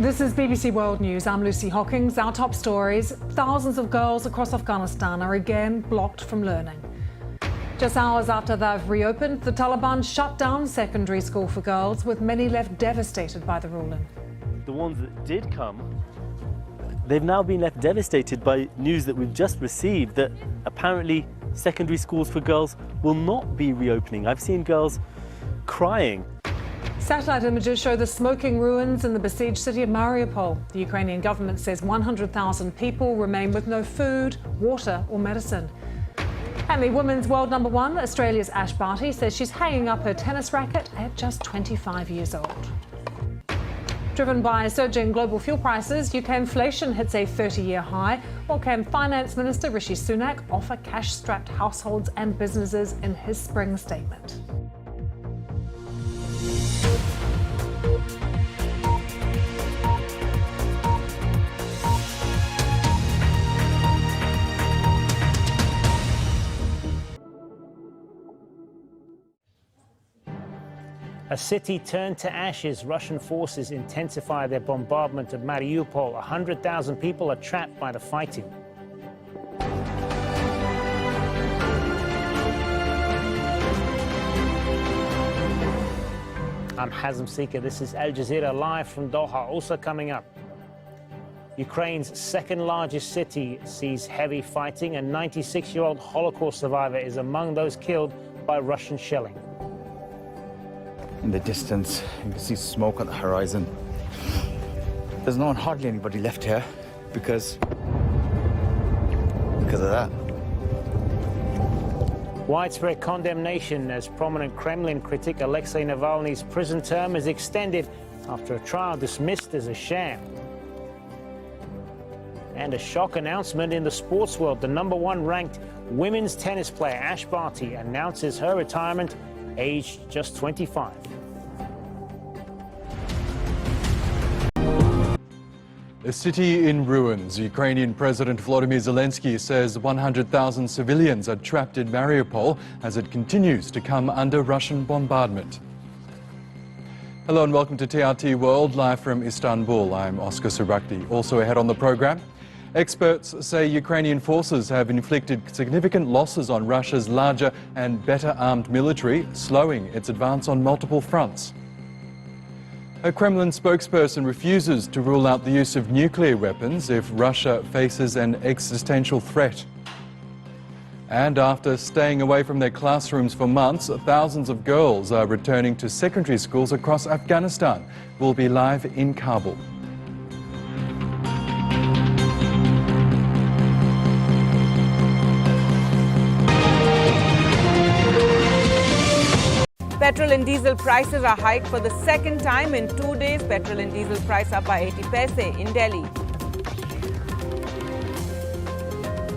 This is BBC World News. I'm Lucy Hockings. Our top stories. Thousands of girls across Afghanistan are again blocked from learning. Just hours after they've reopened, the Taliban shut down secondary school for girls, with many left devastated by the ruling. The ones that did come, they've now been left devastated by news that we've just received that apparently secondary schools for girls will not be reopening. I've seen girls crying. Satellite images show the smoking ruins in the besieged city of Mariupol. The Ukrainian government says 100,000 people remain with no food, water or medicine. And the women's world number one, Australia's Ash Barty, says she's hanging up her tennis racket at just 25 years old. Driven by surging global fuel prices, UK inflation hits a 30-year high. What can Finance Minister Rishi Sunak offer cash-strapped households and businesses in his spring statement? A city turned to ashes. Russian forces intensify their bombardment of Mariupol. 100,000 people are trapped by the fighting. I'm Hazem Sika. This is Al Jazeera live from Doha. Also coming up, Ukraine's second largest city sees heavy fighting. A 96-year-old Holocaust survivor is among those killed by Russian shelling. In the distance, you can see smoke on the horizon. There's hardly anybody left here because of that. Widespread condemnation as prominent Kremlin critic Alexei Navalny's prison term is extended after a trial dismissed as a sham. And a shock announcement in the sports world. The number one ranked women's tennis player Ash Barty announces her retirement, aged just 25. A city in ruins. Ukrainian President Volodymyr Zelensky says 100,000 civilians are trapped in Mariupol as it continues to come under Russian bombardment. Hello and welcome to TRT World, live from Istanbul. I'm Oscar Surakti. Also ahead on the program, experts say Ukrainian forces have inflicted significant losses on Russia's larger and better armed military, slowing its advance on multiple fronts. A Kremlin spokesperson refuses to rule out the use of nuclear weapons if Russia faces an existential threat. And after staying away from their classrooms for months, thousands of girls are returning to secondary schools across Afghanistan. We'll be live in Kabul. Petrol and diesel prices are hiked for the second time in 2 days. Petrol and diesel price up by 80 paise in Delhi.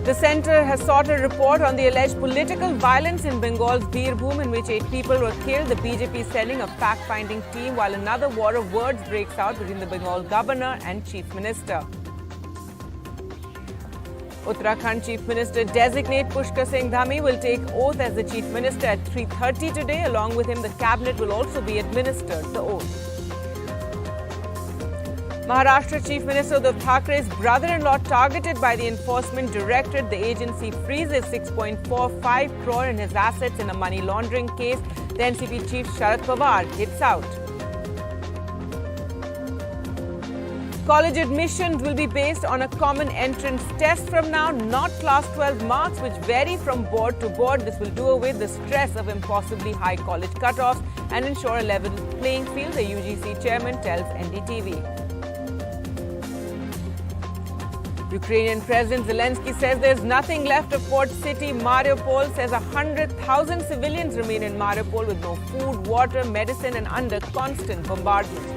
The centre has sought a report on the alleged political violence in Bengal's Birbhum, in which 8 people were killed. The BJP is sending a fact-finding team, while another war of words breaks out between the Bengal governor and chief minister. Uttarakhand Chief Minister designate Pushkar Singh Dhami will take oath as the Chief Minister at 3:30 today. Along with him, the cabinet will also be administered the oath. Maharashtra Chief Minister Uddhav Thakere's brother-in-law targeted by the Enforcement Directorate. The agency freezes 6.45 crore in his assets in a money laundering case. The NCP Chief Sharad Pawar hits out. College admissions will be based on a common entrance test from now, not class 12 marks, which vary from board to board. This will do away the stress of impossibly high college cutoffs and ensure a level playing field, the UGC chairman tells NDTV. Ukrainian President Zelensky says there's nothing left of port city Mariupol, says 100,000 civilians remain in Mariupol with no food, water, medicine and under constant bombardment.